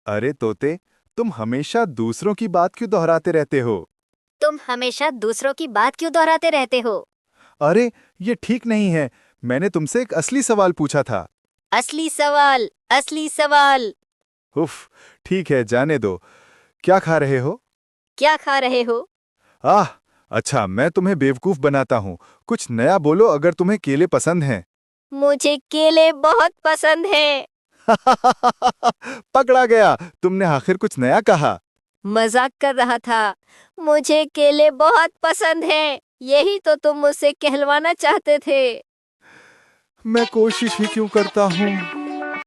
अरे तोते, तुम हमेशा दूसरों की बात क्यों दोहराते रहते हो? तुम हमेशा दूसरों की बात क्यों दोहराते रहते हो? अरे, ये ठीक नहीं है। मैंने तुमसे एक असली सवाल पूछा था। असली सवाल, असली सवाल। उफ, ठीक है, जाने दो। क्या खा रहे हो? क्या खा रहे हो? आह, अच्छा, मैं तुम्हें बेवकूफ बनाता हूँ। कुछ नया बोलो अगर तुम्हें केले पसंद हैं। मुझे केले बहुत पसंद हैं। पकड़ा गया। तुमने आखिर कुछ नया कहा। मजाक कर रहा था। मुझे केले बहुत पसंद हैं। यही तो तुम मुझसे कहलवाना चाहते थे। मैं कोशिश ही क्यों करता हूँ।